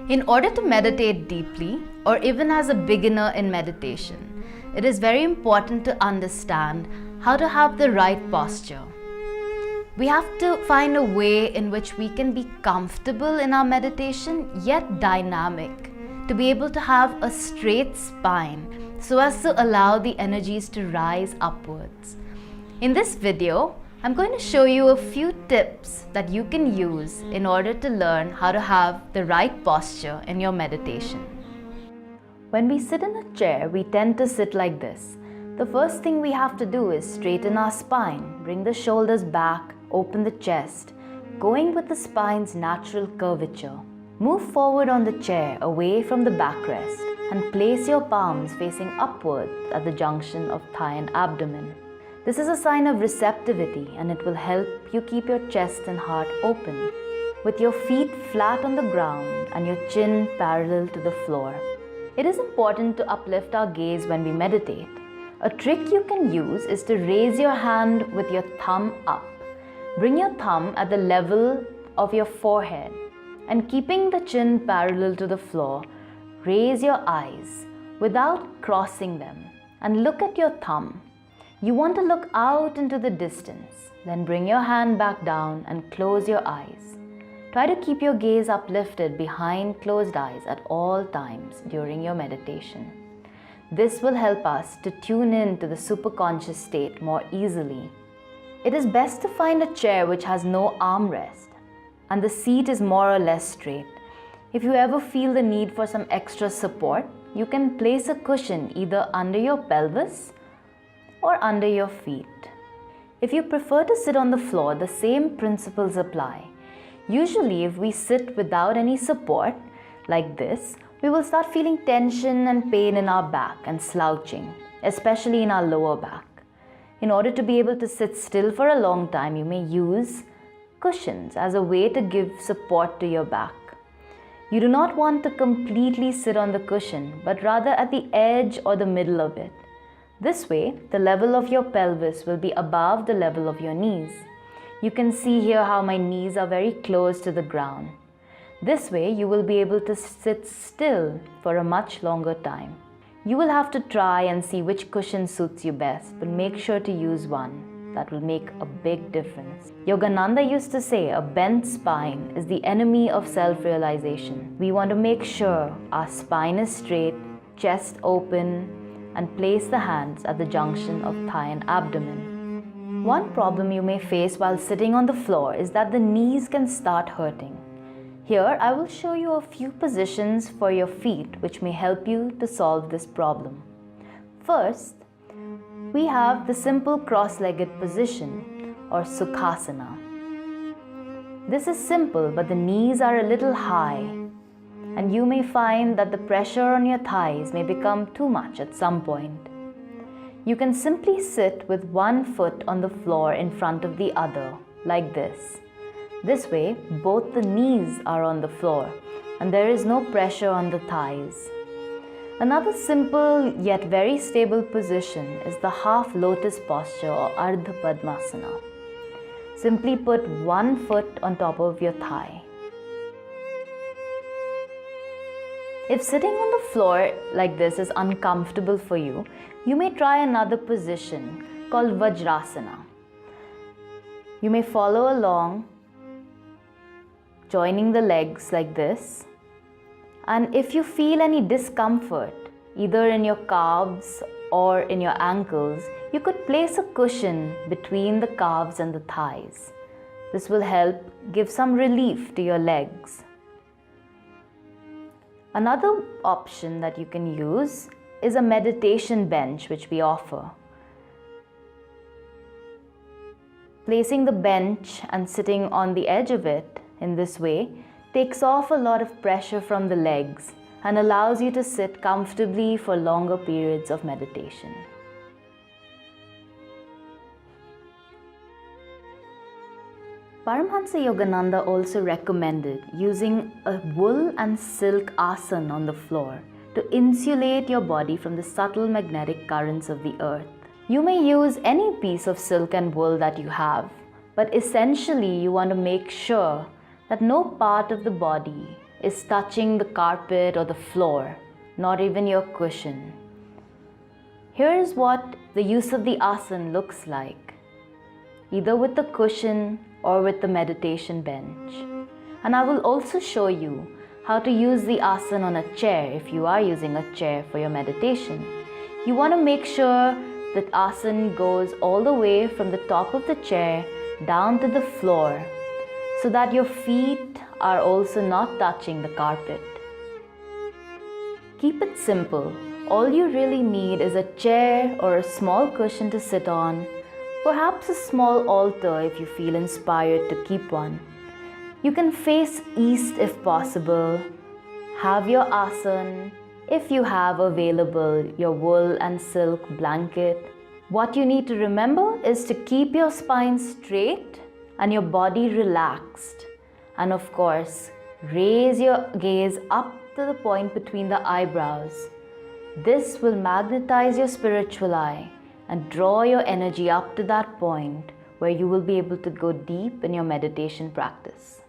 In order to meditate deeply, or even as a beginner in meditation, it is very important to understand how to have the right posture. We have to find a way in which we can be comfortable in our meditation, yet dynamic, to be able to have a straight spine so as to allow the energies to rise upwards. In this video, I'm going to show you a few tips that you can use in order to learn how to have the right posture in your meditation. When we sit in a chair, we tend to sit like this. The first thing we have to do is straighten our spine, bring the shoulders back, open the chest, going with the spine's natural curvature. Move forward on the chair away from the backrest and place your palms facing upwards at the junction of thigh and abdomen. This is a sign of receptivity and it will help you keep your chest and heart open, with your feet flat on the ground and your chin parallel to the floor. It is important to uplift our gaze when we meditate. A trick you can use is to raise your hand with your thumb up. Bring your thumb at the level of your forehead and keeping the chin parallel to the floor, raise your eyes without crossing them and look at your thumb. You want to look out into the distance, then bring your hand back down and close your eyes. Try to keep your gaze uplifted behind closed eyes at all times during your meditation. This will help us to tune in to the superconscious state more easily. It is best to find a chair which has no armrest and the seat is more or less straight. If you ever feel the need for some extra support, you can place a cushion either under your pelvis or under your feet. If you prefer to sit on the floor, the same principles apply. Usually, if we sit without any support, like this, we will start feeling tension and pain in our back and slouching, especially in our lower back. In order to be able to sit still for a long time, you may use cushions as a way to give support to your back. You do not want to completely sit on the cushion, but rather at the edge or the middle of it. This way, the level of your pelvis will be above the level of your knees. You can see here how my knees are very close to the ground. This way, you will be able to sit still for a much longer time. You will have to try and see which cushion suits you best, but make sure to use one. That will make a big difference. Yogananda used to say, a bent spine is the enemy of self-realization. We want to make sure our spine is straight, chest open, and place the hands at the junction of thigh and abdomen. One problem you may face while sitting on the floor is that the knees can start hurting. Here, I will show you a few positions for your feet which may help you to solve this problem. First, we have the simple cross-legged position or Sukhasana. This is simple, but the knees are a little high and you may find that the pressure on your thighs may become too much at some point. You can simply sit with one foot on the floor in front of the other, like this. This way, both the knees are on the floor and there is no pressure on the thighs. Another simple yet very stable position is the half lotus posture or Ardha Padmasana. Simply put one foot on top of your thigh. If sitting on the floor like this is uncomfortable for you, you may try another position called Vajrasana. You may follow along, joining the legs like this. And if you feel any discomfort, either in your calves or in your ankles, you could place a cushion between the calves and the thighs. This will help give some relief to your legs. Another option that you can use is a meditation bench which we offer. Placing the bench and sitting on the edge of it in this way takes off a lot of pressure from the legs and allows you to sit comfortably for longer periods of meditation. Paramhansa Yogananda also recommended using a wool and silk asana on the floor to insulate your body from the subtle magnetic currents of the earth. You may use any piece of silk and wool that you have, but essentially you want to make sure that no part of the body is touching the carpet or the floor, not even your cushion. Here is what the use of the asana looks like, either with the cushion or with the meditation bench. And I will also show you how to use the asana on a chair if you are using a chair for your meditation. You want to make sure that asana goes all the way from the top of the chair down to the floor so that your feet are also not touching the carpet. Keep it simple. All you really need is a chair or a small cushion to sit on, perhaps a small altar if you feel inspired to keep one. You can face east if possible. Have your asana, if you have available your wool and silk blanket. What you need to remember is to keep your spine straight and your body relaxed. And of course, raise your gaze up to the point between the eyebrows. This will magnetize your spiritual eye and draw your energy up to that point where you will be able to go deep in your meditation practice.